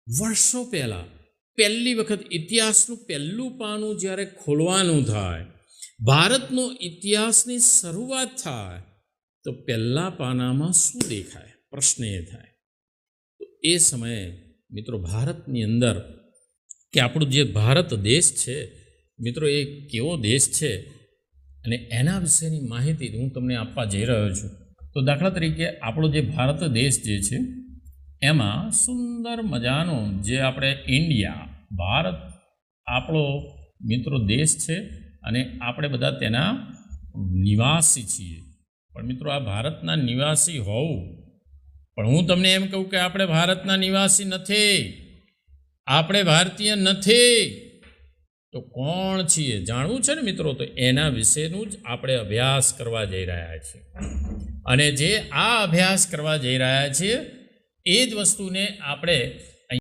વર્ષો પહેલાં પહેલી વખત ઇતિહાસનું પહેલું પાનું જ્યારે ખોલવાનું થાય, ભારતનો ઇતિહાસની શરૂઆત થાય, તો પહેલા પાનામાં શું દેખાય? પ્રશ્ન એ થાય. તો એ સમયે મિત્રો ભારતની અંદર કે આપણો જે ભારત દેશ છે મિત્રો, એ કેવો દેશ છે અને એના વિશેની માહિતી હું તમને આપવા જઈ રહ્યો છું. તો દાખલા તરીકે આપણો જે ભારત દેશ જે છે એમાં સુંદર મજાનો જે આપણે ઇન્ડિયા, ભારત આપણો મિત્રો દેશ છે અને આપણે બધા તેના નિવાસી છીએ. પણ મિત્રો આ ભારતના નિવાસી હોવું, પણ હું તમને એમ કહું કે આપણે ભારતના નિવાસી નથી, આપણે ભારતીય નથી, તો કોણ છીએ જાણવું છે ને મિત્રો? તો એના વિશેનું જ આપણે અભ્યાસ કરવા જઈ રહ્યા છીએ. અને જે આ અભ્યાસ કરવા જઈ રહ્યા છીએ એ જ વસ્તુને આપણે